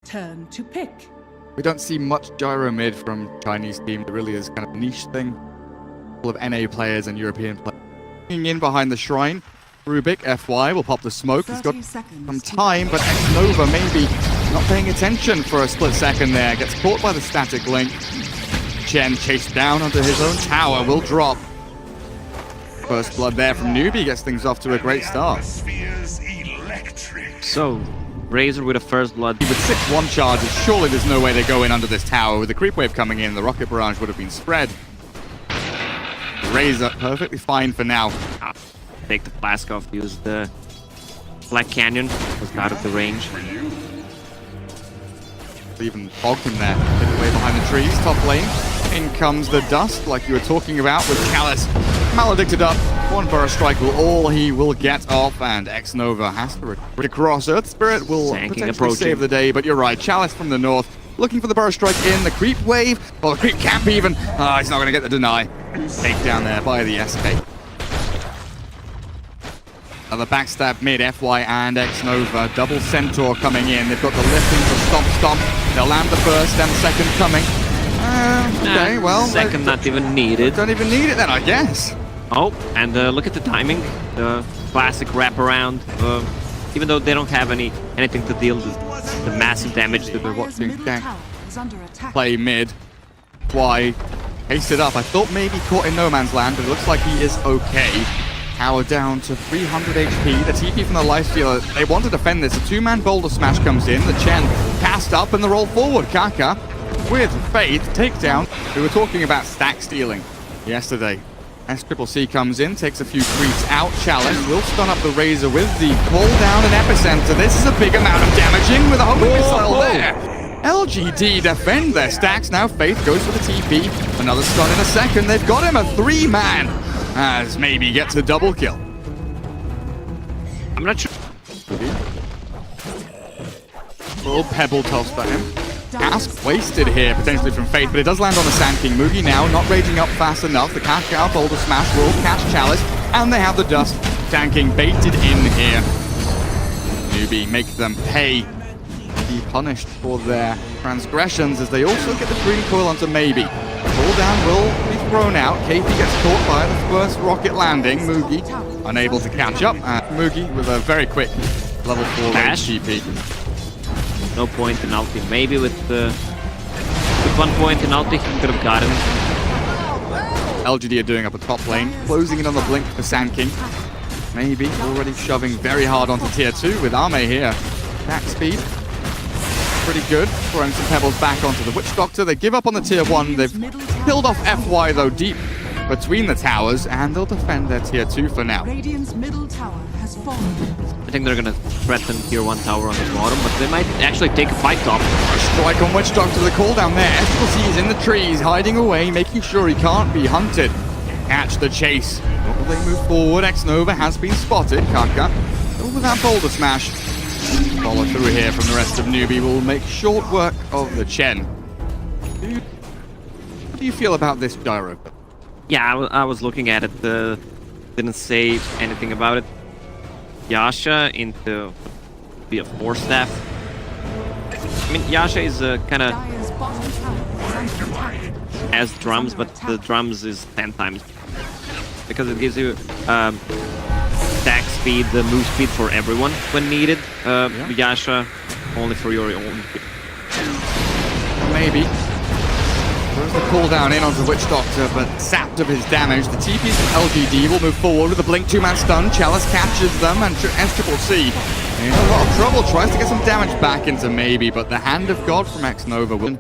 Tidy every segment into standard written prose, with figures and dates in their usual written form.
Turn to pick. We don't see much gyro mid from Chinese team. It really is kind of a niche thing. Full of NA players and European players. In behind the shrine, Rubik, FY, will pop the smoke. He's got some time, but X-Nova maybe not paying attention for a split second there. Gets caught by the static link. Chen chased down onto his own tower, will drop. First blood there from NEWBEE gets things off to a great start. So, Razor with a first blood. With 6-1 charges, surely there's no way they go in under this tower. With the creep wave coming in, the rocket barrage would have been spread. Razor perfectly fine for now. Take the flask off, use the Black Canyon, was out of the range. Even fogged him there, hidden away behind the trees, top lane. In comes the dust, like you were talking about, with Chalice maledicted up. One burst strike will all he will get off, and X-Nova has to retreat across. Earth Spirit will potentially save the day, but you're right. Chalice from the north, looking for the burst strike in, the creep wave, or the creep camp even. He's not going to get the deny. Take down there by the SK. Another backstab mid, FY and X-Nova. Double Centaur coming in. They've got the lifting for Stomp Stomp. They'll land the first and the second coming. Okay, well. Second not even needed. Don't even need it then, I guess. Oh, and look at the timing. The classic wraparound. Even though they don't have anything to deal with the massive damage that they're watching. Play mid. Why? Hasted up. I thought maybe caught in no man's land, but it looks like he is okay. Tower down to 300 HP. The TP from the lifestealer, they want to defend this. A 2-man boulder smash comes in. The Chen cast up and the roll forward. Kaka with Faith takedown. We were talking about stack stealing yesterday. SCCC comes in, takes a few creeps out. Chalice will stun up the Razor with the pull down and epicenter. This is a big amount of damaging with a homing missile there. LGD defend their stacks. Now Faith goes for the TP. Another stun in a second. They've got him a 3-man. As maybe gets a double kill. I'm not sure. Little pebble toss by him. Ask wasted here, potentially from Fate, but it does land on the Sand King. Mugi now not raging up fast enough. The cash out boulder smash will catch Chalice, and they have the dust. Sand King baited in here. NEWBEE make them pay. Be punished for their transgressions as they also get the green coil onto Maybe. Pull down will be thrown out. KP gets caught by the first rocket landing. Mugi unable to catch up. Mugi with a very quick level 4 range GP. No point in ulti. Maybe with 1 point in ulti, he could have gotten. LGD are doing up a top lane, closing in on the blink for Sand King. Maybe already shoving very hard onto tier 2 with Ame here. Back speed. Pretty good. Throwing some pebbles back onto the Witch Doctor. They give up on the tier 1. They've killed off FY though deep between the towers, and they'll defend their tier 2 for now. Radiant's middle tower has fallen. I think they're gonna threaten tier 1 tower on the bottom, but they might actually take a fight top. A strike on Witch Doctor, the call down there. SCCC is in the trees, hiding away, making sure he can't be hunted. Catch the chase. Will they move forward? X-Nova has been spotted. Kaka still with that boulder smash. Follow through here from the rest of NEWBEE will make short work of the Chen. What do you feel about this gyro? Yeah, I was looking at it, didn't say anything about it. Yasha into be a 4-staff. I mean, Yasha is kind of as drums, but the drums is 10 times. Because it gives you stack speed, the move speed for everyone when needed. Yasha only for your own. Maybe. Throws the cooldown in onto Witch Doctor, but sapped of his damage. The TP from LGD will move forward with a blink 2-man stun. Chalice catches them, and SCCC in a lot of trouble. Tries to get some damage back into Maybe, but the Hand of God from X-Nova will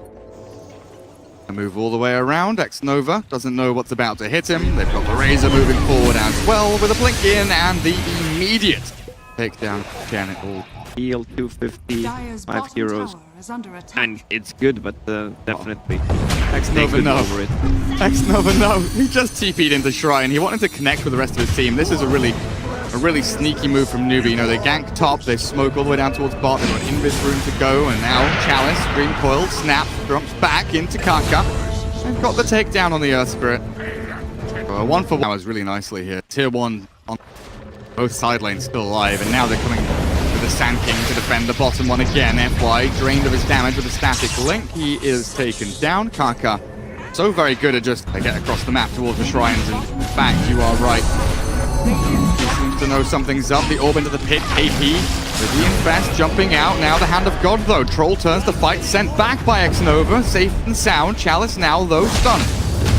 move all the way around. X-Nova doesn't know what's about to hit him. They've got the Razor moving forward as well with a blink in and the immediate takedown. Janet will heal 250, 5 heroes. And it's good, but definitely X-Nova no. X-Nova no. He just TP'd into Shrine. He wanted to connect with the rest of his team. This is a really sneaky move from NEWBEE. You know, they gank top, they smoke all the way down towards bot, they've got invis room to go, and now Chalice, green coil, snap, jumps back into Kaka. They've got the takedown on the Earth Spirit. 1-for-1 was really nicely here. Tier 1 on both side lanes still alive, and now they're coming with the Sand King to defend the bottom one again. FY drained of his damage with a static link. He is taken down. Kaka, so very good at just get across the map towards the shrines. And in fact, you are right. He seems to know something's up. The orb into the pit. KP with the infest jumping out. Now the Hand of God, though. Troll turns the fight. Sent back by Xnova. Safe and sound. Chalice now, though, stunned.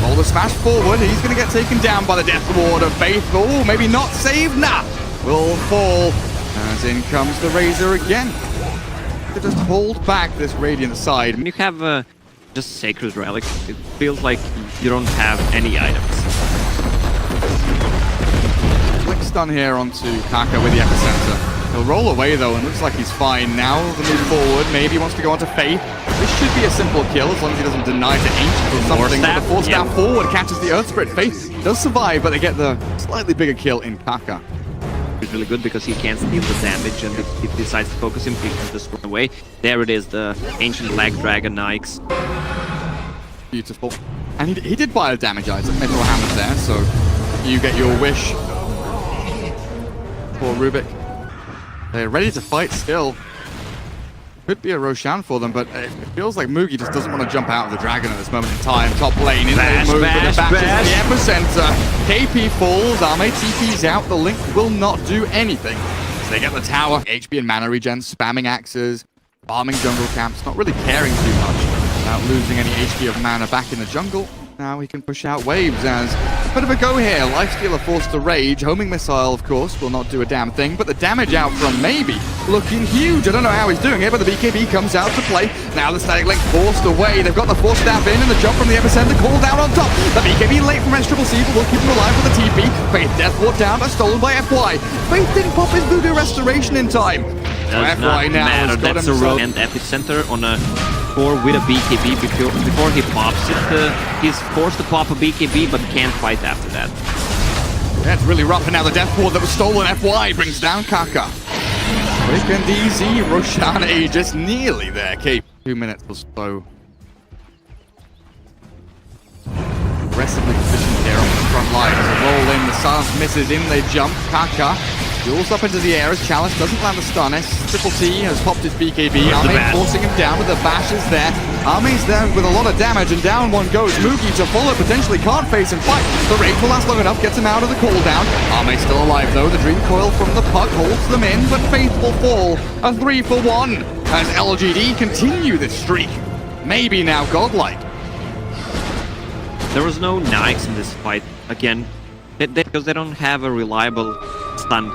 Roll the smash forward. He's going to get taken down by the Death Ward of Faith. Oh, maybe not saved. Nah. Will fall. As in comes the Razor again. To just hold back this Radiant side. When you have just Sacred Relic, it feels like you don't have any items. Flick stun here onto Kaka with the epicenter. He'll roll away though, and looks like he's fine. Now the move forward, maybe he wants to go onto Faith. This should be a simple kill as long as he doesn't deny to Ancient or something. But the Force Staff forward catches the Earth Spirit. Faith does survive, but they get the slightly bigger kill in Kaka. It's really good because he can't steal the damage, and if he decides to focus him, he can just run away. There it is, the Ancient Black Dragon Nikes. Beautiful. And he did buy a damage item, Metal Hammer there, so you get your wish. For Rubik. They're ready to fight still. Could be a Roshan for them, but it feels like Mugi just doesn't want to jump out of the Dragon at this moment in time. Top lane, in they move with the bashes, the epicenter. KP falls, Arme TP's out, the Link will not do anything. So they get the tower, HP and mana regen, spamming axes, farming jungle camps, not really caring too much about losing any HP of mana back in the jungle. Now he can push out waves as a bit of a go here. Lifestealer forced to rage. Homing missile, of course, will not do a damn thing. But the damage out from Maybe looking huge. I don't know how he's doing it, but the BKB comes out to play. Now the static link forced away. They've got the force staff in and the jump from the epicenter called down on top. The BKB late from SCCC, but will keep him alive with the TP. Faith Death Ward down, but stolen by FY. Faith didn't pop his Voodoo Restoration in time. So FY now has got that's a row and epicenter on a core with a BKB before he pops it. He's forced to pop a BKB but can't fight after that. That's really rough, and now the Death Ward that was stolen. FY brings down Kaka. Quick and easy. Roshan Aegis nearly there. Cape 2 minutes or so. Aggressively positioned here on the front line. As a roll in, the silence misses in, they jump. Kaka duels up into the air as Chalice doesn't land the stun. SCCC has popped his BKB. Arme forcing him down with the bashes there. Arme's there with a lot of damage, and down one goes. Mugi to follow, potentially can't face and fight. The rage will last long enough, gets him out of the cooldown. Arme's still alive though. The Dream Coil from the puck holds them in, but Faith will fall. A 3-for-1 as LGD continue this streak. Maybe now godlike. There was no Nikes in this fight again, because they don't have a reliable stun.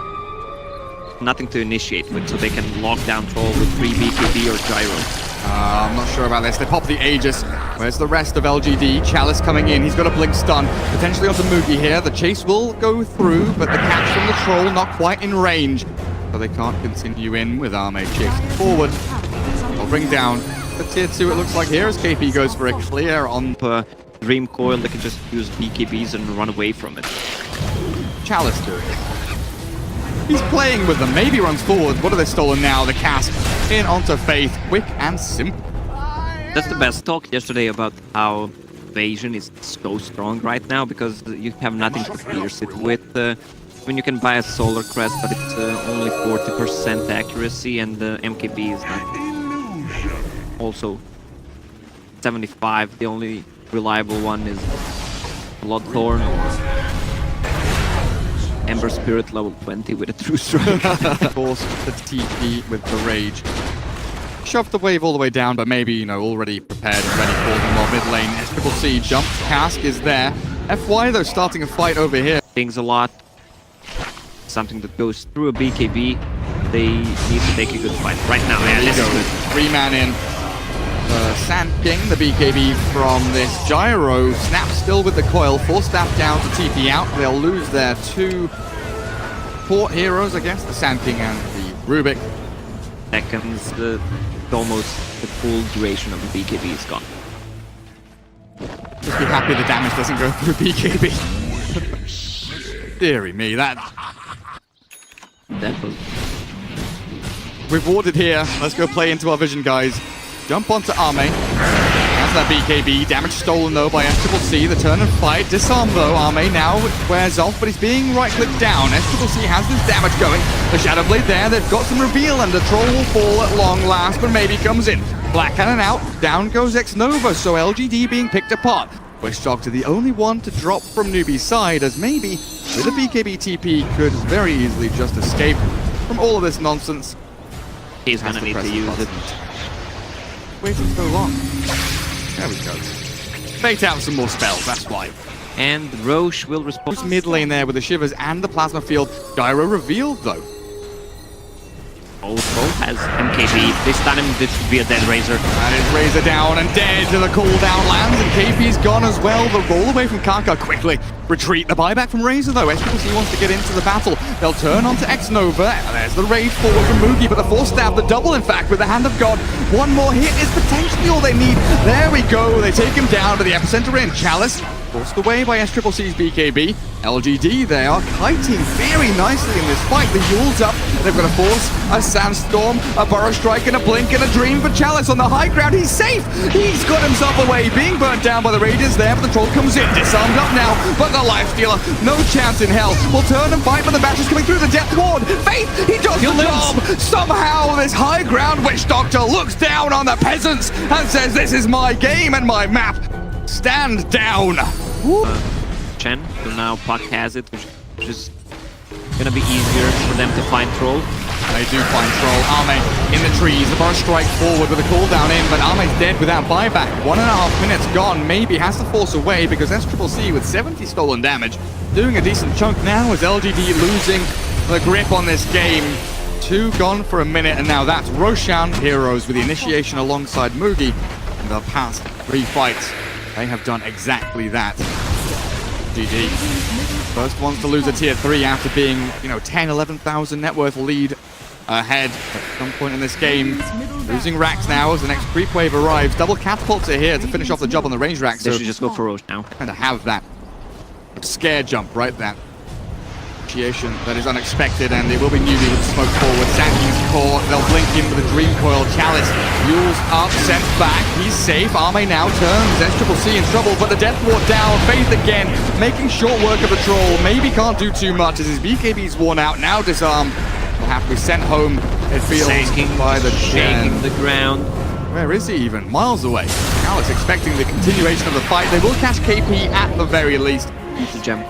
Nothing to initiate with, so they can lock down Troll with 3 BKB or Gyro. I'm not sure about this. They pop the Aegis. Where's the rest of LGD? Chalice coming in. He's got a blink stun. Potentially onto Mugi here. The chase will go through, but the catch from the Troll not quite in range. So they can't continue in with Arme chasing forward. They'll bring down the tier 2, it looks like here, as KP goes for a clear on Dream Coil. They can just use BKBs and run away from it. Chalice doing it. He's playing with them. Maybe runs forward. What are they stolen now? The cast in onto Faith. Quick and simple. That's the best talk yesterday about how evasion is so strong right now, because you have nothing to pierce it with. When you can buy a Solar Crest, but it's only 40% accuracy, and the MKB is not. Also 75. The only reliable one is Bloodthorn or Ember Spirit level 20 with a True Strike. Force the TP with the Rage. Shoved the wave all the way down, but maybe, you know, already prepared and ready for them. While mid lane, SCCC jump, Cask is there. FY, though, starting a fight over here. Things a lot. Something that goes through a BKB. They need to take a good fight right now. There you go. 3-man in. Sand King, the BKB from this Gyro. Snap still with the coil. Force staff down to TP out. They'll lose their 2 port heroes, I guess. The Sand King and the Rubik. Seconds, almost the full duration of the BKB is gone. Just be happy the damage doesn't go through BKB. Deary me, that was rewarded here. Let's go play into our vision, guys. Jump onto Arme. Has from that BKB. Damage stolen though by SCCC. The turn and fight. Disarm though. Arme now wears off, but he's being right-clicked down. SCCC has this damage going. The Shadow Blade there. They've got some reveal, and the troll will fall at long last, but maybe comes in. Black Cannon out. Down goes X-Nova, so LGD being picked apart. Wish Doctor the only one to drop from NEWBEE's side, as maybe with a BKB TP could very easily just escape from all of this nonsense. He's gonna need to use it. Waiting so long. There we go. Bait out some more spells, that's why. And Roche will respond. Who's mid lane there with the Shivers and the Plasma Field. Gyro revealed though. Also has MKB. This time this should be a dead Razor. And it's Razor down and dead to the cooldown lands, and KP's gone as well. The roll away from Kaka quickly. Retreat the buyback from Razor though. SCCC wants to get into the battle. They'll turn onto X-Nova. And there's the raid forward from Moogie, but the force stab, the double in fact, with the Hand of God. One more hit is potentially all they need. There we go. They take him down to the epicenter in. Chalice forced away by SCCC's BKB. LGD, they are kiting very nicely in this fight. The Yule's up. They've got a force, a sandstorm, a burrow strike, and a blink, and a dream for Chalice on the high ground. He's safe. He's got himself away, being burnt down by the Raiders there, but the troll comes in, disarmed up now, but the life stealer, no chance in hell. Will turn and fight, but the batch is coming through the Death Ward. Faith, he does the job. Somehow, this high ground Witch Doctor looks down on the peasants and says, "This is my game and my map. Stand down." Chen, so now Puck has it, which is gonna be easier for them to find Troll. They do find Troll. Arme in the trees. The burst strike forward with a cooldown in, but Arme's dead without buyback. 1.5 minutes gone. Maybe has to force away because SCCC with 70 stolen damage, doing a decent chunk now as LGD losing the grip on this game. 2 gone for a minute, and now that's Roshan Heroes with the initiation alongside Moogie. In the past 3 fights, they have done exactly that. GG. First ones to lose a tier 3 after being, 10, 11,000 net worth lead ahead at some point in this game. Losing racks now as the next creep wave arrives. Double catapults are here to finish off the job on the range rack. They So should just go for Roche now. and to have that scare jump, right? That initiation that is unexpected, and it will be NEWBEE with the smoke forward. Sankey's caught. They'll blink in with a dream coil. Chalice, Yule's up, sent back. He's safe. Arme now turns. SCCC in trouble, but the Death Ward down. Faith again, making short work of the troll. Maybe can't do too much as his BKB's worn out. Now disarmed. Will have to be sent home. It feels by the shaking the ground. Where is he even? Miles away. Chalice expecting the continuation of the fight. They will catch KP at the very least. Use the gem.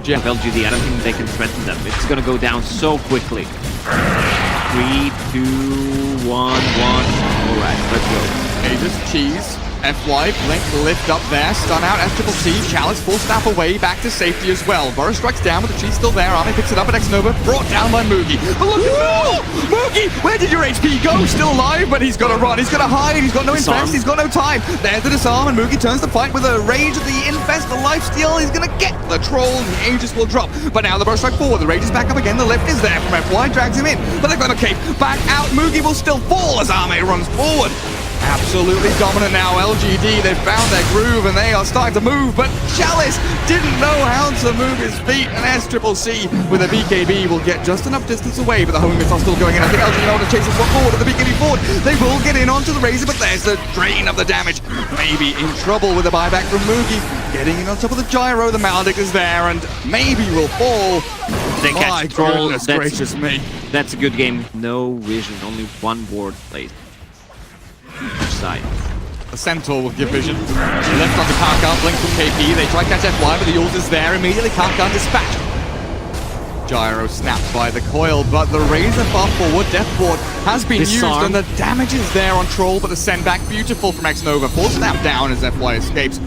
Of LGD, I don't think they can threaten them. It's gonna go down so quickly. 3, 2, 1, 1. Alright, let's go. Aegis, cheese, FY, blink, lift up there, stun out, SCCC, Chalice, full snap away, back to safety as well. Burrow strikes down, but the cheese still there. Arme picks it up at X-Nova, brought down by Moogie. But look at Moogie, where did your HP go? Still alive, but he's got to run, he's got to hide, he's got no infest, he's got no time. There's the disarm, and Moogie turns the fight with a rage of the infest, the lifesteal. He's going to get the troll, and the Aegis will drop. But now the burrow strike forward, the rage is back up again, the lift is there from FY, drags him in. But they've got a cape, back out, Moogie will still fall as Arme runs forward. Absolutely dominant now, LGD, they've found their groove and they are starting to move, but Chalice didn't know how to move his feet, and SCCC with a BKB will get just enough distance away, but the homing missile still going in. I think LGD want to chase this one forward with the BKB forward. They will get in onto the Razor, but there's the drain of the damage. Maybe in trouble with a buyback from Moogie. Getting in on top of the gyro, the Maledict is there, and maybe will fall. They catch Troll. Goodness gracious me. That's a good game. No vision, only one ward placed. Each side. The Centaur will give vision. Left onto Kaka, blink from KP. They try to catch FY, but the Yules is there. Immediately Kaka dispatched. Gyro snapped by the coil, but the Razor far forward. Death Ward has been used, and the damage is there on Troll, but the send back beautiful from X-Nova. Full snap down as FY escapes.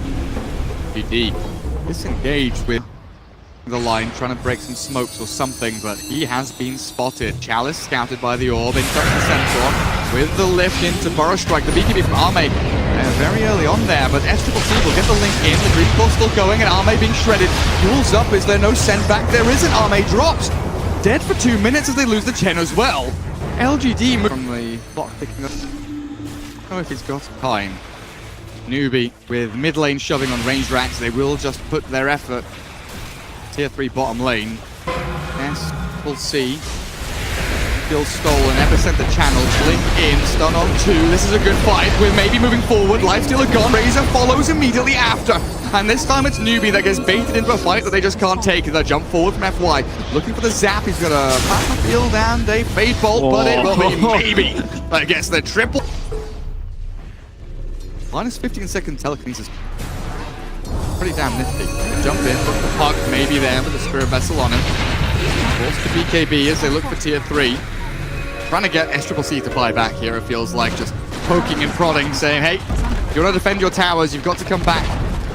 GD disengaged with the line, trying to break some smokes or something, but he has been spotted. Chalice scouted by the orb, in comes the Centaur with the lift into Burrow Strike. The BKB from Arme very early on there, but SCCC will get the link in. The Dream Core still going, and Arme being shredded. Yule's up. Is there no send back? There isn't. Arme drops. Dead for 2 minutes as they lose the Chen as well. LGD from the block picking up. Oh, if he's got time. NEWBEE with mid lane shoving on range racks. They will just put their effort. Tier 3 bottom lane. SCCC feels stolen. Epicenter channel, blink in, stun on 2. This is a good fight. We're maybe moving forward. Lifestealer gone. Razor follows immediately after. And this time it's NEWBEE that gets baited into a fight that they just can't take. They jump forward from FY. Looking for the zap. He's got a plasma field and a fade bolt, but it will be maybe against the triple. Minus 15-second telekinesis. Pretty damn nifty. Jump in, look for Puck, maybe there with the Spirit Vessel on him. Forced to BKB as they look for tier 3. Trying to get SCCC to buy back here, it feels like, just poking and prodding, saying, hey, if you want to defend your towers, you've got to come back.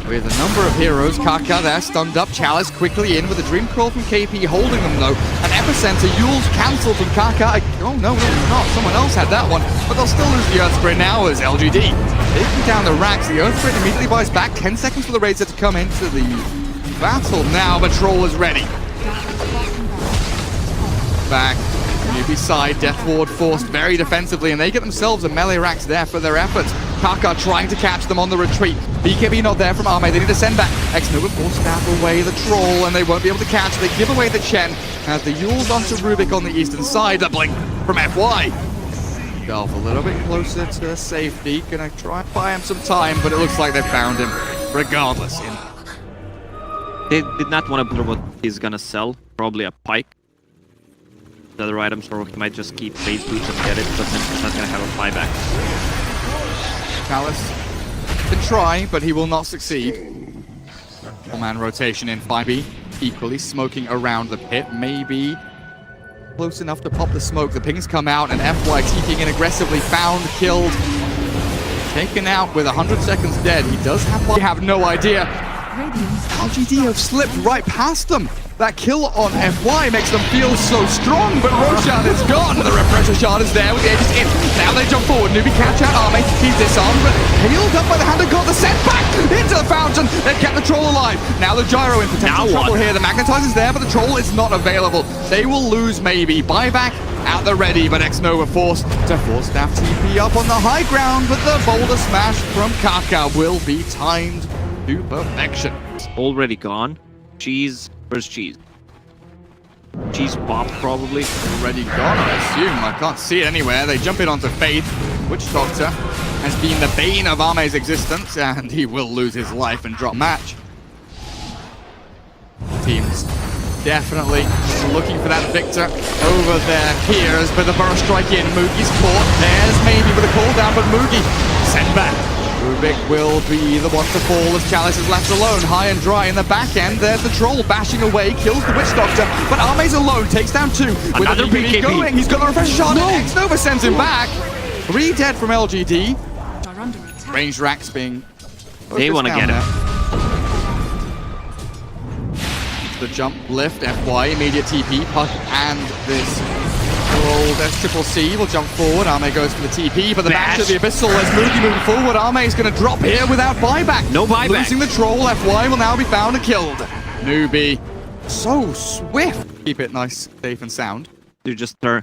With a number of heroes, Kaka there, stunned up, Chalice quickly in with a Dream Crawl from KP, holding them though. An Epicenter, Yule's cancelled from Kaka. Oh no, it's not, someone else had that one. But they'll still lose the Earth Sprint now as LGD. Taking down the racks, the Earth Sprint immediately buys back. 10 seconds for the Razor to come into the battle now, but Troll is ready. Back. NEWBEE side, Death Ward forced very defensively, and they get themselves a melee racks there for their efforts. Kaka trying to catch them on the retreat. BKB not there from Arme, they need to send back. X-Nova forced out away the Troll, and they won't be able to catch. They give away the Chen, as the Yule's onto Rubik on the eastern side. The blink from FY. Golf a little bit closer to safety, gonna try and buy him some time, but it looks like they found him regardless. They did not want to put what he's gonna sell, probably a pike. The other items, or he might just keep phase boots and get it, but then he's not gonna have a buyback. Chalice can try, but he will not succeed. 4-man rotation in 5B, equally smoking around the pit, maybe close enough to pop the smoke. The pings come out, and FY TPing in aggressively, found, killed, taken out with 100 seconds dead. He does have no idea. LGD have slipped right past them. That kill on FY makes them feel so strong, but Roshan is gone. The refresher shard is there with the edges in. Now they jump forward. NEWBEE catch out Arme. He's disarmed, but healed up by the hand and got the setback into the fountain. They've kept the Troll alive. Now the Gyro in potential trouble here. The Magnetizer's there, but the Troll is not available. They will lose maybe. Buyback out the ready, but X-Nova forced to force staff TP up on the high ground, but the boulder smash from Kaka will be timed to perfection. It's already gone. Cheese. Where's Cheese? Cheese pop, probably. Already gone, I assume. I can't see it anywhere. They jump in onto Faith. Witch Doctor has been the bane of Arme's existence, and he will lose his life and drop match. Teams definitely looking for that victor over their peers, but the burst strike in. Moogie's caught. There's maybe with a cooldown, but Moogie sent back. Rubik will be the one to fall as Chalice is left alone, high and dry in the back end. There's the Troll bashing away, kills the Witch Doctor, but Arme's alone, takes down 2. Another BKB going, he's got the refresh shot, and X-Nova sends him back. 3 dead from LGD. Ranged racks being... They want to get him. The jump, lift, FY, immediate TP, Puck, and this old SCCC will jump forward. Arme goes for the TP, but the bash of the Abyssal as Moogie moving forward. Arme is going to drop here without buyback. No buyback. Losing the Troll, FY will now be found and killed. NEWBEE, so swift. Keep it nice, safe and sound. You just turn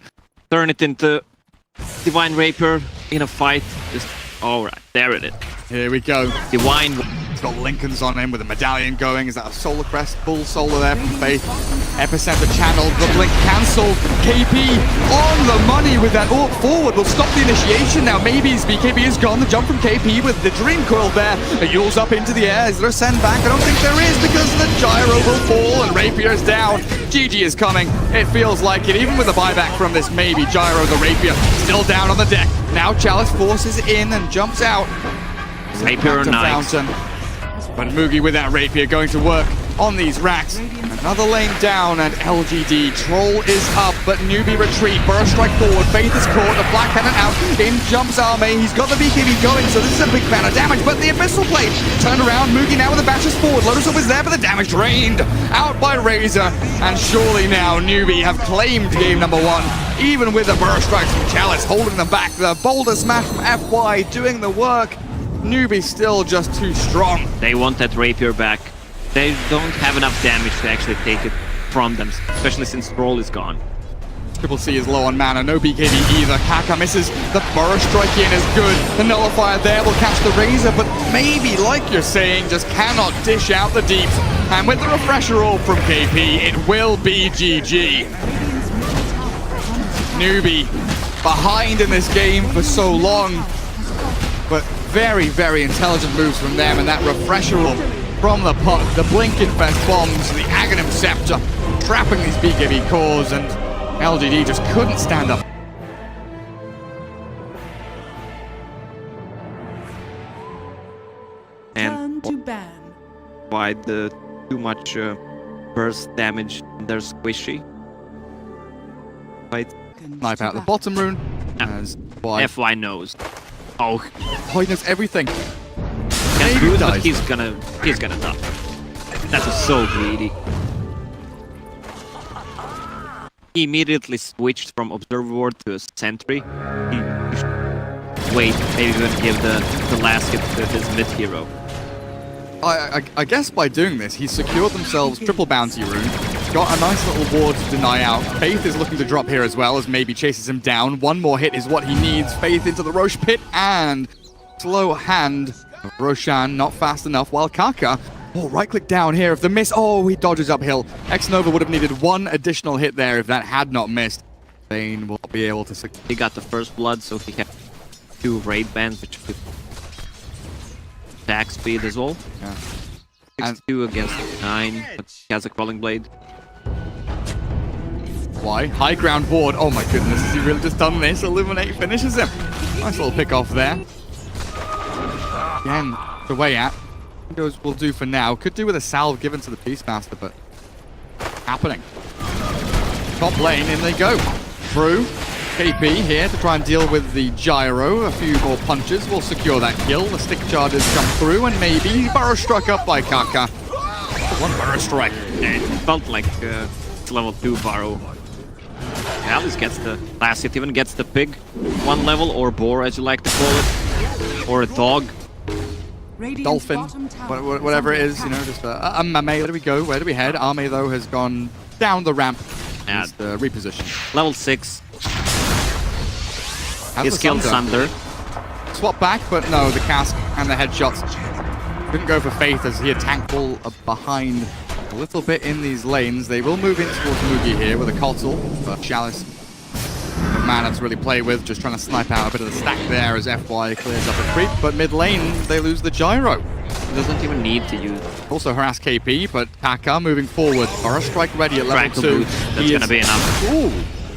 it into Divine Rapier in a fight. Just, alright, there it is. Here we go. Divine. He's got Lincolns on him with a medallion going. Is that a Solar Crest? Full Solar there from Faith. Epicenter channeled, the blink cancelled. KP on the money with that AWP forward. Will stop the initiation now. Maybe his BKB is gone. The jump from KP with the Dream Coil there. It yules up into the air. Is there a send back? I don't think there is because the Gyro will fall and Rapier is down. GG is coming. It feels like it. Even with a buyback from this maybe Gyro, the Rapier still down on the deck. Now Chalice forces in and jumps out. Rapier nice. But Moogie with that Rapier going to work on these racks. Another lane down and LGD. Troll is up, but NEWBEE retreat. Burst strike forward. Faith is caught. The Black Cannon out. In jumps Arme. He's got the BKB going, so this is a big amount of damage. But the Abyssal Blade turned around. Moogie now with the bashes forward. Lotus Up is there, but the damage drained out by Razor. And surely now NEWBEE have claimed game number 1. Even with the burst strikes from Chalice holding them back. The boulder smash from FY doing the work. NEWBEE still just too strong. They want that Rapier back. They don't have enough damage to actually take it from them, especially since Troll is gone. CCC is low on mana, no BKB either. Kaka misses, the burst strike in is good. The nullifier there will catch the Razor, but maybe, like you're saying, just cannot dish out the deeps. And with the refresher orb from KP, it will be GG. NEWBEE behind in this game for so long. But very, very intelligent moves from them, and that refresher from the pot, the Blink Infest bombs, the Aghanim Scepter, trapping these BKB cores, and LGD just couldn't stand up. Turn to ban. Why the too much burst damage, they're squishy. Right. Snipe out the bottom rune, as FY knows. Oh, he knows everything. That's good, but he's gonna die. That was so greedy. He immediately switched from Observer Ward to a Sentry. Wait, maybe we're gonna give the last hit to his mid-hero. I guess by doing this, he's secured themselves triple bounty rune, got a nice little ward to deny out. Faith is looking to drop here as well, as maybe chases him down. One more hit is what he needs. Faith into the Roche pit, and slow hand of Roshan, not fast enough, while Kaka, right-click down here. If the miss, he dodges uphill. Xnova would have needed one additional hit there if that had not missed. Bane will be able to secure. He got the first blood, so he had 2 raid bans, which could attack speed as well. Yeah. 6-2 against 9, but he has a crawling blade. Why? High ground ward. Oh my goodness, has he really just done this? Illuminate finishes him. Nice little pick off there. Again, the way at. Goes will do for now. Could do with a salve given to the Beastmaster, but happening. Top lane, in they go. Through. KP here to try and deal with the gyro. A few more punches will secure that kill. The stick charges come through, and maybe burrow struck up by Kaka. One burrow strike. It felt like it's level 2 burrow. Alice gets the last hit, even gets the pig. 1 level, or boar as you like to call it. Or a dog. Dolphin. Whatever it is, you know, just a mame. Where do we go? Where do we head? Arme, though, has gone down the ramp. Yeah. Reposition. Level 6. Has He's killed Sunder. Swap back, but no, the cask and the headshots couldn't go for Faith as he had tank ball behind a little bit in these lanes. They will move in towards Mugi here with a Kotal, but Chalice, the mana to really play with, just trying to snipe out a bit of the stack there as FY clears up a creep, but mid lane they lose the gyro. He doesn't even need to use. Also harass KP, but Kaka moving forward. Burrow strike ready at level 2. That's gonna be enough. Ooh.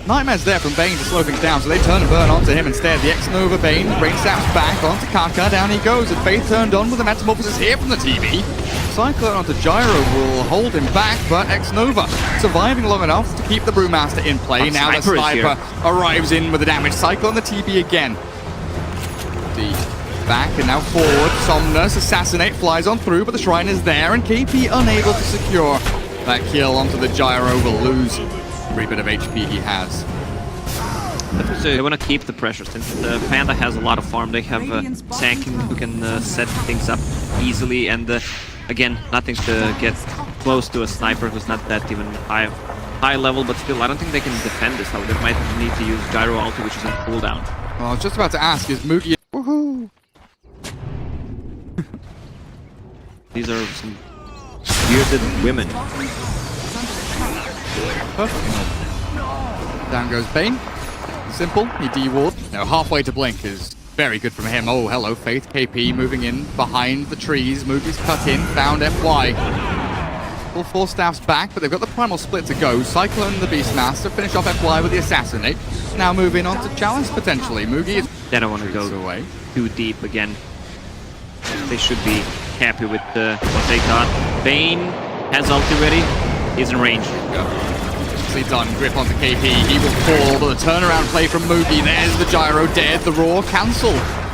Nightmares there from Bane to slow things down, so they turn and burn onto him instead. The X-Nova Bane brings Saps back onto Kaka, down he goes, and Faith turned on with the Metamorphosis here from the TV. Cyclone onto Gyro will hold him back, but X-Nova surviving long enough to keep the Brewmaster in play. Now the Sniper arrives in with the damage. Cyclone the TB again. Deep back and now forward. Somnus, Assassinate flies on through, but the Shrine is there, and KP unable to secure that kill onto the Gyro. Will lose every bit of HP he has. So they want to keep the pressure since the Panda has a lot of farm. They have Sankin who can set things up easily, and again, nothing to get close to a sniper who's not that even high level, but still, I don't think they can defend this. However, they might need to use Gyro ulti, which is on cooldown. Well, I was just about to ask, is Mugi... Woohoo! These are some bearded women. Down goes Bane. Simple, he D-ward. Now halfway to Blink is very good from him. Oh, hello, Faith. KP moving in behind the trees. Mugi's cut in, found FY. All 4 staffs back, but they've got the Primal Split to go. Cyclone the Beastmaster, finish off FY with the Assassinate. Now moving on to Chalice, potentially. Mugi is... They don't want to go away too deep again. They should be happy with what they got. Bane has ulti ready. He's in range. Nicely done. Grip onto KP. He will fall, but the turnaround play from Mugi. There's the Gyro dead. The Roar cancel.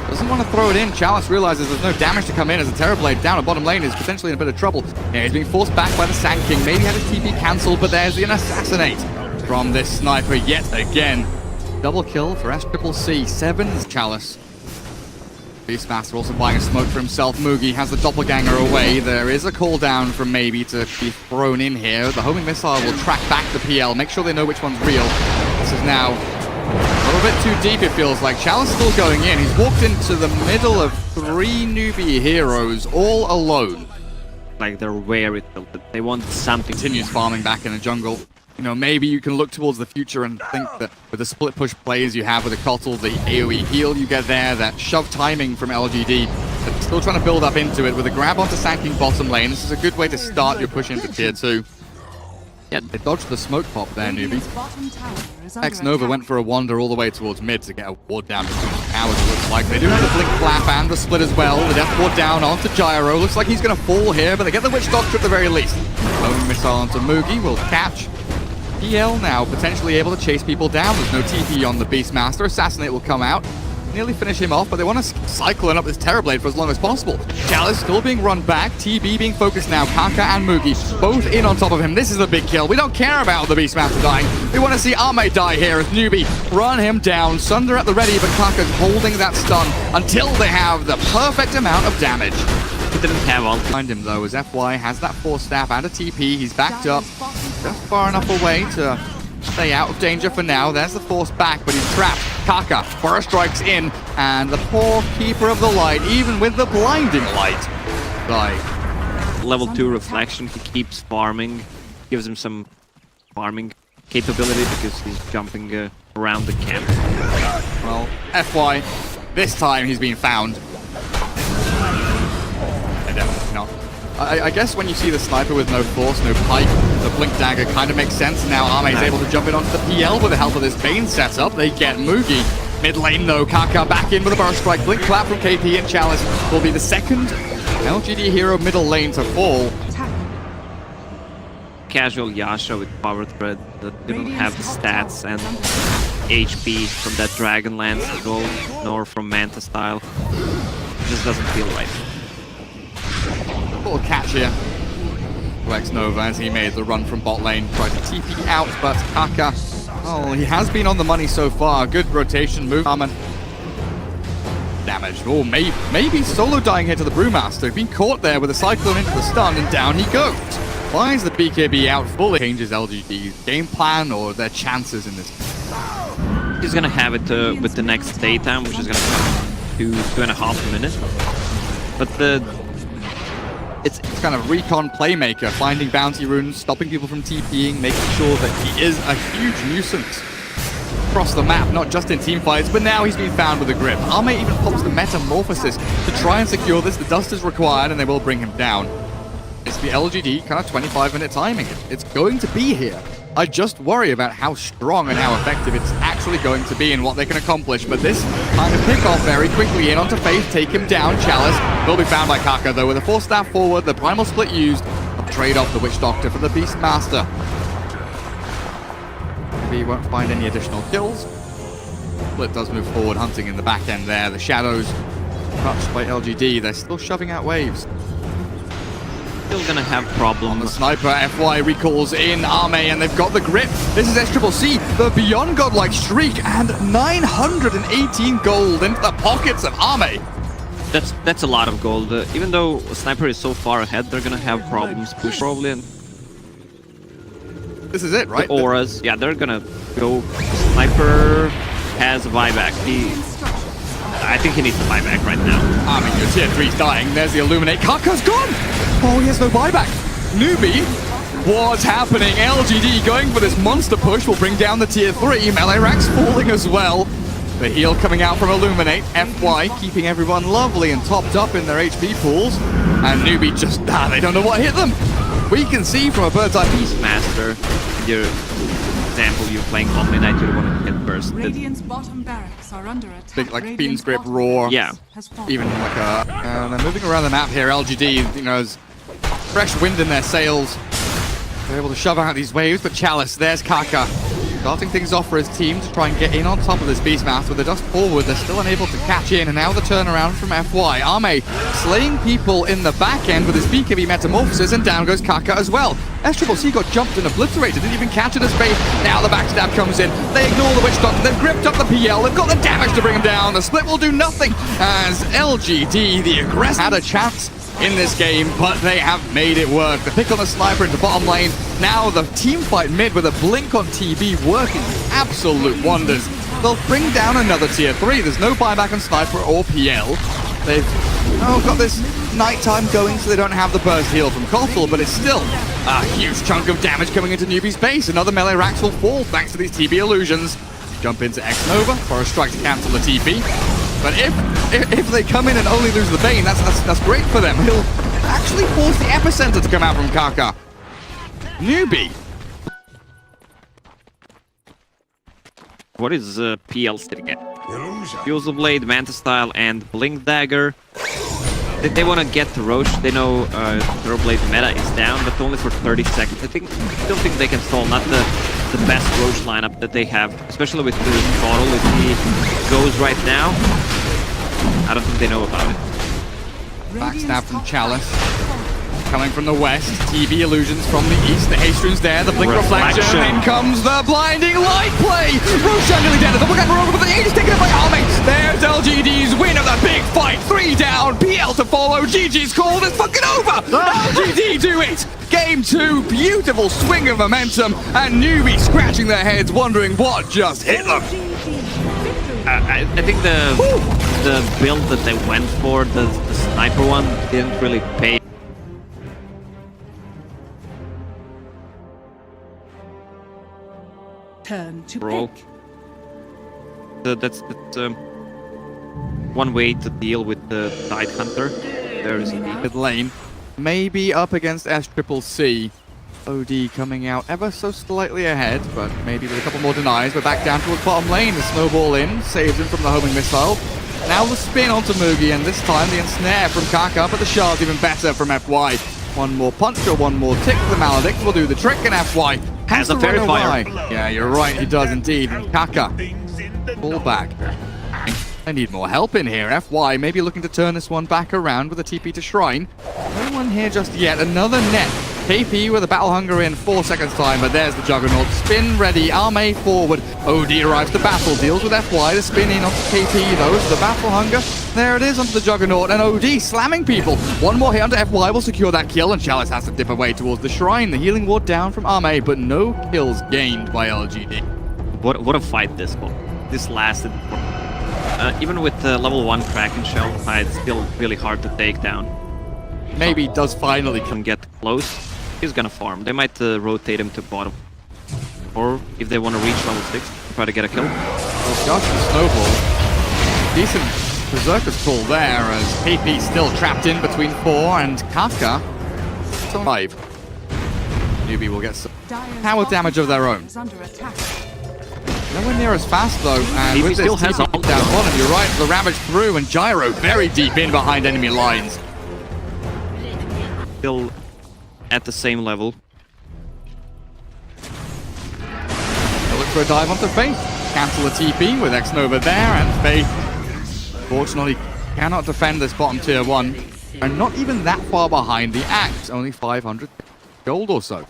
Doesn't want to throw it in. Chalice realizes there's no damage to come in as the Terrorblade down at bottom lane is potentially in a bit of trouble. Yeah, he's being forced back by the Sand King. Maybe had his TP cancelled, but there's the Assassinate from this sniper yet again. Double kill for SCCC. 7's Chalice. Beastmaster also buying a smoke for himself. Mugi has the doppelganger away. There is a call down from maybe to be thrown in here. The homing missile will track back the PL, make sure they know which one's real. This is now a little bit too deep, it feels like. Chalice still going in. He's walked into the middle of 3 NEWBEE heroes all alone. Like they're wary tilted. They want something. Continues farming back in the jungle. You know, maybe you can look towards the future and think that with the split push plays you have with the Kotl, the AoE heal you get there, that shove timing from LGD, but still trying to build up into it with a grab onto Sanking bottom lane. This is a good way to start your push into tier 2. Yeah, they dodged the smoke pop there, NEWBEE. X-Nova went for a wander all the way towards mid to get a ward down between the towers, it looks like. They do have the Blink Flap and the split as well. The death ward down onto Gyro. Looks like he's going to fall here, but they get the Witch Doctor at the very least. Homing missile onto Mugi will catch. PL now potentially able to chase people down. There's no TP on the Beastmaster. Assassinate will come out. Nearly finish him off, but they want to cyclone up this Terrorblade for as long as possible. Chalice still being run back. TB being focused now. Kaka and Mugi both in on top of him. This is a big kill. We don't care about the Beastmaster dying. We want to see Ame die here as NEWBEE run him down. Sunder at the ready, but Kaka's holding that stun until they have the perfect amount of damage. He didn't have ult. Behind him though, as FY has that Force Staff and a TP. He's backed up just far enough away to stay out of danger for now. There's the Force back, but he's trapped. Kaka, first strikes in, and the poor Keeper of the Light, even with the blinding light, died. Level 2 reflection, he keeps farming, gives him some farming capability because he's jumping around the camp. Well, FY, this time he's been found. Definitely not. I guess when you see the sniper with no force, no pike, the blink dagger kind of makes sense. Now Ame's able to jump in onto the PL with the help of this Bane setup. They get Mugi. Mid lane though, Kaka back in with a burst strike. Blink clap from KP and Chalice will be the second LGD hero middle lane to fall. Casual Yasha with power thread that didn't have the stats and HP from that Dragonlance goal, nor from Manta style. It just doesn't feel right. Little catch here to X-Nova as he made the run from bot lane, tried to TP out, but Kaka, oh, he has been on the money so far. Good rotation move. Damaged. Oh, maybe solo dying here to the Brewmaster. Being caught there with a Cyclone into the stun, and down he goes. Finds the BKB out fully. Changes LGD's game plan or their chances in this. He's gonna have it with the next daytime, which is gonna come to 2.5 minutes. But it's kind of recon playmaker, finding bounty runes, stopping people from TPing, making sure that he is a huge nuisance across the map, not just in team fights, but now he's been found with a grip. Ame even pops the Metamorphosis to try and secure this. The dust is required and they will bring him down. It's the LGD kind of 25-minute timing. It's going to be here. I just worry about how strong and how effective it's actually going to be and what they can accomplish. But this kind of pick off very quickly in onto Faith, take him down. Chalice will be found by Kaka though with a Force Staff forward, the Primal Split used. I'll trade off the Witch Doctor for the Beastmaster. Maybe he won't find any additional kills. Split does move forward, hunting in the back end there. The Shadows touched by LGD. They're still shoving out waves. Still gonna have problems. On the sniper, FY recalls in Ame, and they've got the grip. This is SCCC, the beyond godlike streak, and 918 gold into the pockets of Ame. That's a lot of gold. Even though Sniper is so far ahead, they're gonna have problems push probably. And this is it, right? The auras, yeah, they're gonna go. Sniper has a buyback. I think he needs a buyback right now. I mean, your tier 3's dying. There's the Illuminate. Kaka's gone! Oh, he has no buyback. NEWBEE, what's happening? LGD going for this monster push will bring down the tier 3. Melee Rack's falling as well. The heal coming out from Illuminate. FY keeping everyone lovely and topped up in their HP pools. And NEWBEE just, they don't know what hit them. We can see from a bird's eye Beastmaster, your example, you're playing Omni-Knight, you don't want to get bursted. Radiant's bottom barracks are under attack. Big, like Fiend's Grip, Roar. Yeah. Even like a... they're moving around the map here. LGD, you know, has fresh wind in their sails. They're able to shove out these waves, but Chalice, there's Kaka. Starting things off for his team to try and get in on top of this Beastmaster. With the dust forward, they're still unable to catch in, and now the turnaround from FY. Ame slaying people in the back end with his BKB Metamorphosis, and down goes Kaka as well. SCCC got jumped and obliterated, didn't even catch it as bait. Now the backstab comes in. They ignore the Witch Doctor, they've gripped up the PL, they've got the damage to bring him down. The split will do nothing as LGD, the aggressor, had a chance in this game, but they have made it work. The pick on the sniper into bottom lane. Now the team fight mid with a blink on TB working absolute wonders. They'll bring down another tier 3. There's no buyback on sniper or PL. They've got this nighttime going, so they don't have the burst heal from Kotal, but it's still a huge chunk of damage coming into NEWBEE's base. Another melee racks will fall thanks to these TP illusions. Jump into X-Nova for a strike to cancel the TP. But if they come in and only lose the Bane, that's great for them. He'll actually force the epicenter to come out from Kaka. NEWBEE. What is PL sitting at? Fusil Blade, Manta Style, and Blink Dagger. They want to get to Roche. They know Throw Blade meta is down, but only for 30 seconds. I don't think they can stall. Not the best Roche lineup that they have, especially with the Bottle. If he goes right now, I don't think they know about it. Backstab from Chalice. Coming from the west, TV illusions from the east. The Hastrun's there, the blink reflection. In comes the blinding light play. Roshan nearly dead. The double gun over, but the Aegis taken up by Army. There's LGD's win of the big fight. 3 down. PL to follow. GG's called. It's fucking over. LGD do it. Game 2. Beautiful swing of momentum. And NEWBEE scratching their heads, wondering what just hit them. I think the build that they went for, the sniper one, didn't really pay. Turn to Roll. pick. That's one way to deal with the Tide Hunter. There is Mid lane. Maybe up against SCCC. OD coming out ever so slightly ahead, but maybe with a couple more denies. We're back down towards bottom lane. The snowball in, saves him from the homing missile. Now the spin onto Mugi, and this time the ensnare from Kaka, but the shard's even better from FY. One more punch or one more tick. The Maledict will do the trick, and FY has a fairy fire. Yeah, you're right, he does indeed. And Kaka, pull back. I need more help in here. FY maybe looking to turn this one back around with a TP to Shrine. No one here just yet. Another net. KP with a Battle Hunger in 4 seconds time, but there's the Juggernaut. Spin ready, Arme forward. OD arrives to battle, deals with FY. The spin in onto KP though, the Battle Hunger. There it is onto the Juggernaut, and OD slamming people. One more hit onto FY will secure that kill, and Chalice has to dip away towards the Shrine. The healing ward down from Arme, but no kills gained by LGD. What a fight this was. This lasted. Even with the level 1 Kraken Shell, it's still really hard to take down. Maybe does finally can get close. He's gonna farm. They might rotate him to bottom. Or if they want to reach level 6, try to get a kill. Oh gosh, the snowball. Decent Berserker's pull there as KP still trapped in between 4 and Kafka. 5. NEWBEE will get some power damage of their own. Nowhere near as fast though, and with this still has TP down bottom, you're right, the Ravage through, and Gyro very deep in behind enemy lines. Still at the same level. They'll look for a dive onto Faith. Cancel the TP with X-Nova there, and Faith, fortunately, cannot defend this bottom tier 1. And not even that far behind the Axe, only 500 gold or so.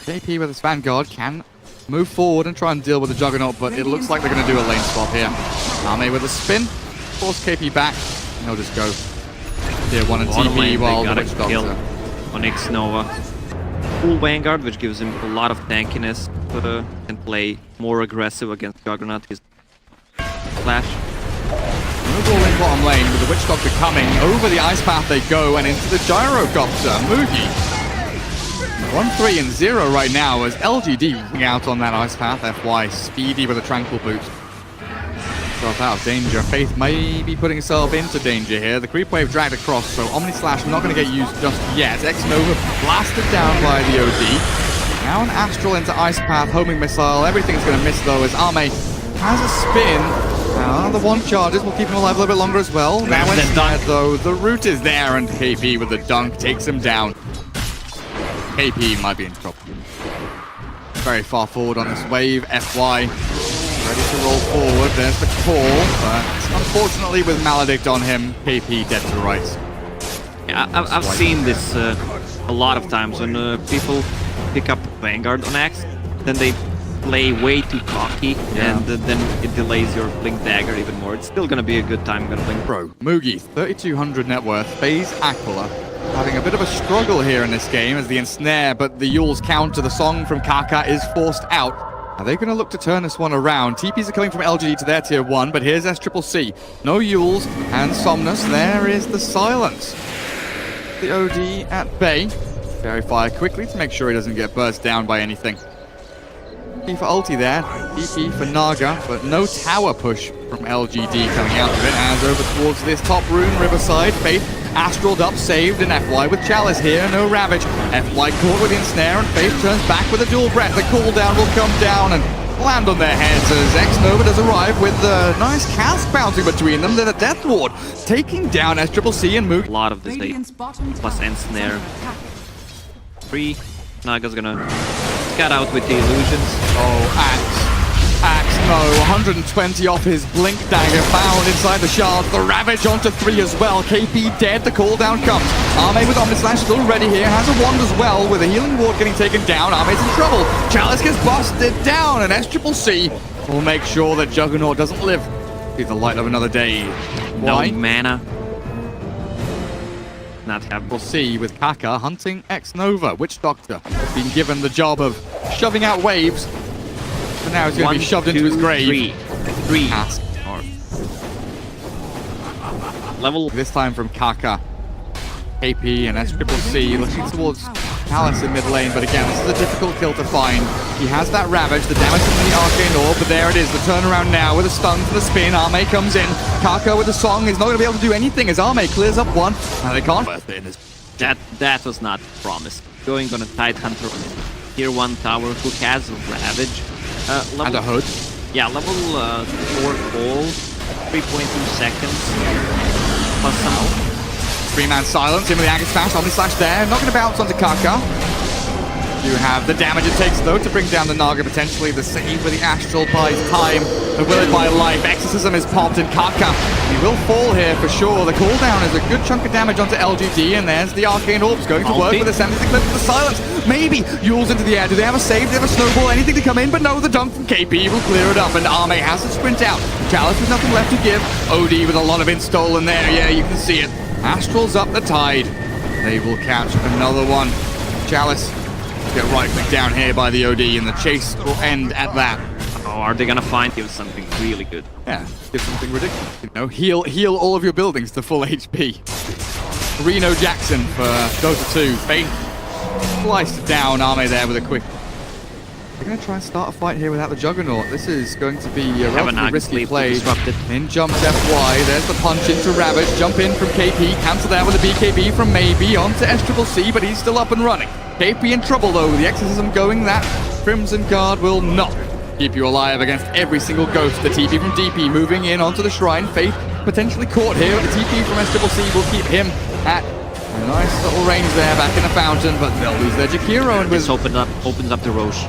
JP with his Vanguard can move forward and try and deal with the Juggernaut, but it looks like they're going to do a lane swap here. Arme with a spin, force KP back, and he'll just go tier 1 and TP while the Witch Doctor on X-Nova. Full Vanguard, which gives him a lot of tankiness, can play more aggressive against Juggernaut. His flash. Snowball in bottom lane with the Witch Doctor coming. Over the Ice Path they go and into the Gyrocopter. Mugi. 1-3 and 0 right now as LGD out on that Ice Path. FY speedy with a Tranquil Boot. Got out of danger. Faith may be putting herself into danger here. The creep wave dragged across, so Omni Slash not going to get used just yet. X-Nova blasted down by the OD. Now an Astral into Ice Path, homing missile. Everything's going to miss though as Arme has a spin. Now the one charges will keep him alive a little bit longer as well. Now instead though, the root is there and KP with the dunk takes him down. KP might be in trouble. Very far forward on this wave. FY ready to roll forward. There's the call, but unfortunately with Maledict on him, KP dead to rights. Yeah, I've seen this a lot of times when people pick up Vanguard on Axe, then they play way too cocky, and then it delays your Blink Dagger even more. It's still gonna be a good time gonna Blink. Bro, Mugi, 3,200 net worth. FaZe Aquila having a bit of a struggle here in this game as the ensnare, but the Yule's counter, the song from Kaka is forced out. Are they going to look to turn this one around? TPs are coming from LGD to their tier 1, but here's SCCC. No Yules and Somnus. There is the silence. The OD at bay. Verify quickly to make sure he doesn't get burst down by anything. TP for ulti there. TP for Naga, but no tower push from LGD coming out of it. As over towards this top rune, Riverside. Faith astraled up, saved, and FY with Chalice here. No Ravage. FY caught with the ensnare, and Faith turns back with a dual breath. The cooldown will come down and land on their heads as X-Nova does arrive with a nice cast bouncing between them. Then a Death Ward taking down SCCC and Moog. A lot of this day. Plus ensnare. 3. Naga's gonna scat out with the illusions. Oh, Axe, no. 120 off his Blink Dagger found inside the shards. The Ravage onto 3 as well. KP dead, the cooldown comes. Arme with Omnislash still ready here. Has a wand as well with a healing ward getting taken down. Arme's in trouble. Chalice gets busted down and SCCC will make sure that Juggernaut doesn't live. See the light of another day. Why? No mana. Not have. We'll see with Kaka hunting X-Nova. Witch Doctor has been given the job of shoving out waves. So now he's going to be shoved into his grave. 3. Level. This time from Kaka. KP and SCCC looking towards Chalice in mid lane, but again, this is a difficult kill to find. He has that Ravage, the damage from the Arcane Orb, but there it is, the turnaround now with a stun for the spin. Arme comes in. Kaka with the song is not going to be able to do anything as Arme clears up one. Now they can't. That was not promised. Going on a Tide Hunter on tier 1 tower who has Ravage. Level, and a hood. Yeah, level 4 call, 3.2 seconds. Plus some. 3-man silence, in with the Aegis Smash, Omnislash there, not going to bounce onto Kaka. You have the damage it takes though to bring down the Naga, potentially the save with the Astral buys time, but will it buy life? Exorcism is popped and Kaka, he will fall here for sure. The cooldown is a good chunk of damage onto LGD, and there's the Arcane Orbs going to work with a 70 clip for the silence. Maybe Yules into the air. Do they have a save? Do they have a snowball? Anything to come in? But no, the dunk from KP will clear it up, and Arme has to sprint out. Chalice with nothing left to give. OD with a lot of install in there. Yeah, you can see it. Astral's up the tide. They will catch another one. Chalice get right click down here by the OD, and the chase will end at that. Oh, are they gonna find you something really good? Yeah, give something ridiculous. You know, heal all of your buildings to full HP. Reno Jackson for Dota 2. Faith sliced down. Arme there with a quick. They're going to try and start a fight here without the Juggernaut. This is going to be a relatively risky play. In jumps FY. There's the punch into Ravage. Jump in from KP. Cancel that with a BKB from Maybe onto SCCC, but he's still up and running. KP in trouble though. With the Exorcism going, that Crimson Guard will not keep you alive against every single ghost. The TP from DP moving in onto the Shrine. Faith potentially caught here. The TP from SCCC will keep him at a nice little range there back in the fountain, but they'll lose their Jakiro. And this opens up the Roche.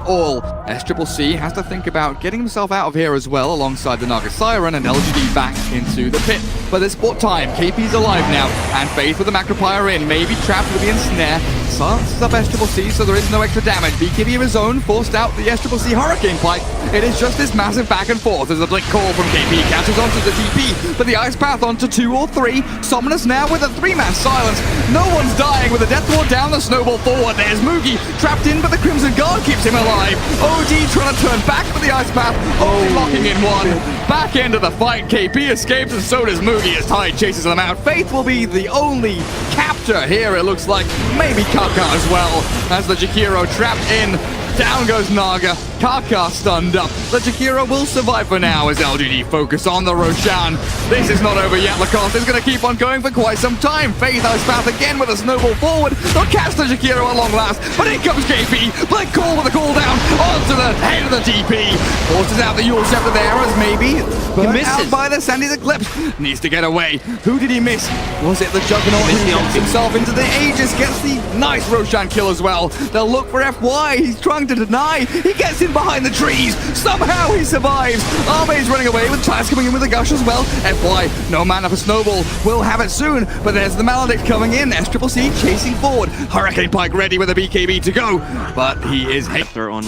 All SCCC has to think about getting himself out of here as well, alongside the Naga Siren and LGD back into the pit. But there's sport time. KP's alive now, and Faith with the Macropyre in, maybe trapped with the ensnare. Silences up SCCC, so there is no extra damage. BKB of his own forced out the SCCC Hurricane Pike. It is just this massive back and forth as the Blink call from KP catches onto the TP, but the Ice Path onto 2 or 3. Somnus now with a 3-man silence. No one's dying with the Death Ward down, the snowball forward. There's Moogie trapped in, but the Crimson Guard keeps him alive. OD trying to turn back with the Ice Path. Oh, locking in one. Back into the fight. KP escapes, and so does Moogie as Tide chases them out. Faith will be the only captor here, it looks like. Maybe Kaka as well, as the Jakiro trapped in. Down goes Naga. Kaka stunned up. The Jakiro will survive for now as LGD focus on the Roshan. This is not over yet. Lacoste is going to keep on going for quite some time. Faith Ice Path again with a snowball forward. They'll catch the Jakiro at long last, but in comes KP. Blink call with a cooldown onto the head of the DP. Forces out the Yule Scepter there as Maybe burnt out by the Sandy's Eclipse. Needs to get away. Who did he miss? Was it the Juggernaut who gets himself into the Aegis? Gets the nice Roshan kill as well. They'll look for FY. He's trying to deny. He gets in behind the trees. Somehow he survives. Arme's running away with Chalice coming in with a gush as well. FY, no mana for Snowball. We'll have it soon, but there's the Maledict coming in. SCCC chasing forward. Hurricane Pike ready with a BKB to go, but he is Hector on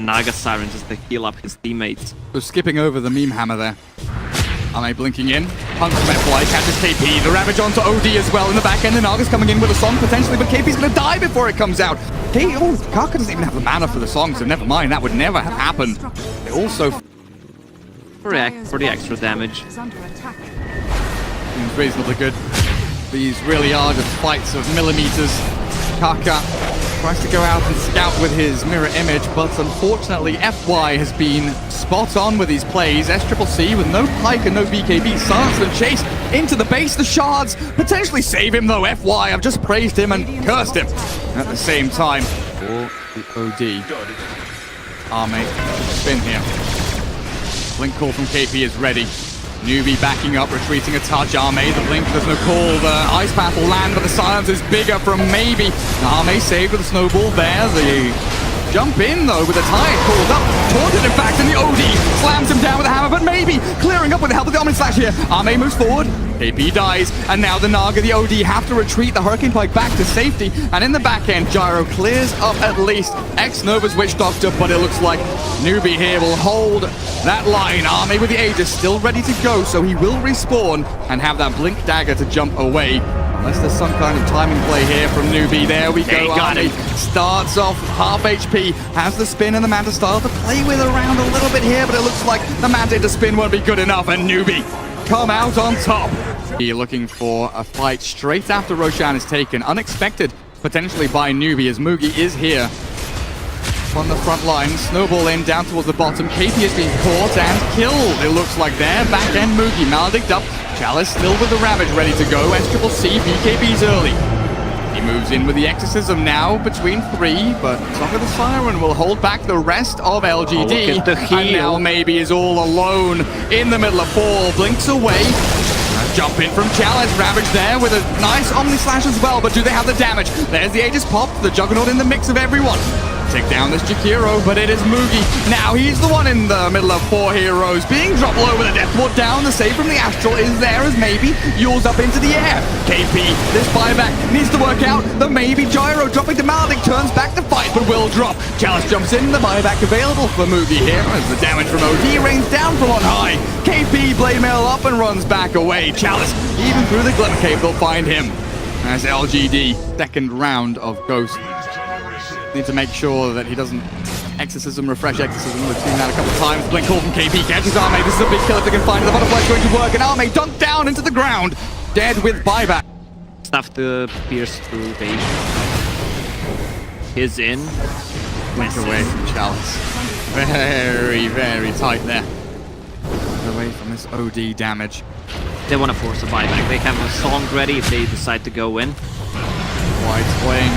Naga Siren just to heal up his teammates. So skipping over the meme hammer there. Arme blinking in. Punch from FY, catches KP. The Ravage onto OD as well in the back end. The Naga's coming in with a song potentially, but KP's going to die before it comes out. Kaka doesn't even have the mana for the song, so never mind, that would never have happened. It also for the extra damage. Is under attack. seems reasonably good. These really are just fights of millimeters. Kaka tries to go out and scout with his mirror image, but unfortunately FY has been spot on with these plays. SCCC with no Pike and no BKB, silence and chase into the base. The shards potentially save him though. FY, I've just praised him and cursed him at the same time. For the OD. Arme, spin here. Blink call from KP is ready. NEWBEE backing up, retreating a touch. Arme, the blink, there's no call. The ice path will land, but the silence is bigger from maybe. Arme saved with a snowball there. The jump in though with the tide called up. Taunted in fact, and the OD slams him down with a hammer, but maybe clearing up with the help of the Omni Slash here. Arme moves forward. KP dies, and now the Naga, the OD have to retreat the Hurricane Pike back to safety, and in the back end, Gyro clears up at least X-Nova's Witch Doctor, but it looks like NEWBEE here will hold that line. Arme with the Aegis still ready to go, so he will respawn and have that Blink Dagger to jump away. Unless there's some kind of timing play here from NEWBEE. There we go. Arme starts off half HP, has the spin and the Manta style to play with around a little bit here, but it looks like the Manta to spin won't be good enough, and NEWBEE come out on top. He looking for a fight straight after Roshan is taken. Unexpected, potentially by NEWBEE, as Mugi is here on the front line. Snowball in down towards the bottom. KP has been caught and killed. It looks like there. Back end Mugi maledict up. Chalice still with the Ravage ready to go. SCCC, BKB's early. He moves in with the Exorcism now between three, but Song of the Siren will hold back the rest of LGD. And now maybe is all alone in the middle of four. Blinks away. Jump in from Chalice. Ravage there with a nice Omni Slash as well, but do they have the damage? There's the Aegis pop. The Juggernaut in the mix of everyone. Take down this Jakiro, but it is Mugi. Now he's the one in the middle of four heroes. Being dropped low with a Death Ward down. The save from the Astral is there as maybe Yule's up into the air. KP, this buyback needs to work out. The maybe Gyro dropping to Maledic turns back to fight, but will drop. Chalice jumps in. The buyback available for Mugi here as the damage from OD rains down from on high. KP blade mail up and runs back away. Chalice, even through the Glimmer Cave, they'll find him. As LGD, second round of Ghost. Need to make sure that he doesn't refresh Exorcism. We've seen that a couple of times. Blink call from KP, catches Arme. This is a big kill if they can find it. The butterfly's going to work, and Arme dunked down into the ground. Dead with buyback. Stuff to pierce through base. Is in. Blink away from Chalice. Very, very tight there. Away from this OD damage. They want to force a buyback. They have a song ready if they decide to go in. White's playing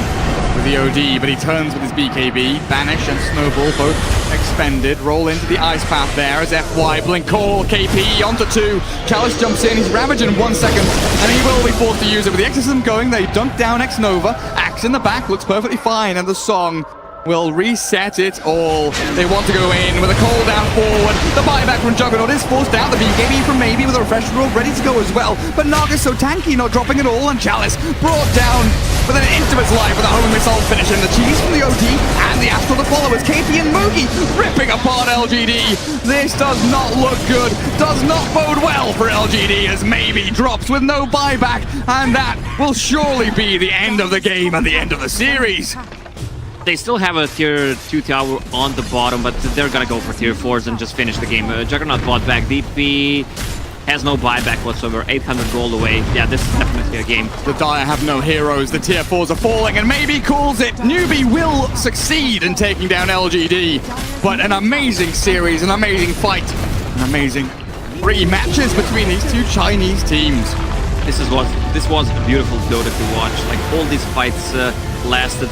with the OD, but he turns with his BKB. Banish and Snowball both expended. Roll into the ice path there as FY. Blink call, KP onto two. Chalice jumps in, he's Ravaged in 1 second, and he will be forced to use it. With the Exorcism going, they dunk down X-Nova. Axe in the back looks perfectly fine, and the song will reset it all. They want to go in with a call down forward. The buyback from Juggernaut is forced out. The BKB from Maybe with a refresh roll ready to go as well. But Naga's so tanky, not dropping at all. And Chalice brought down with an intimate's life with a home missile finish. And the cheese from the OD and the Astral to follow as KP and Mugi ripping apart LGD. This does not look good. Does not bode well for LGD as Maybe drops with no buyback. And that will surely be the end of the game and the end of the series. They still have a tier 2 tower on the bottom, but they're gonna go for tier 4s and just finish the game. Juggernaut bought back. DP has no buyback whatsoever. 800 gold away. Yeah, this is definitely a game. The Dire have no heroes. The tier 4s are falling, and Maybe calls it. NEWBEE will succeed in taking down LGD. But an amazing series, an amazing fight, an amazing 3 matches between these two Chinese teams. This was beautiful Dota to watch. Like all these fights lasted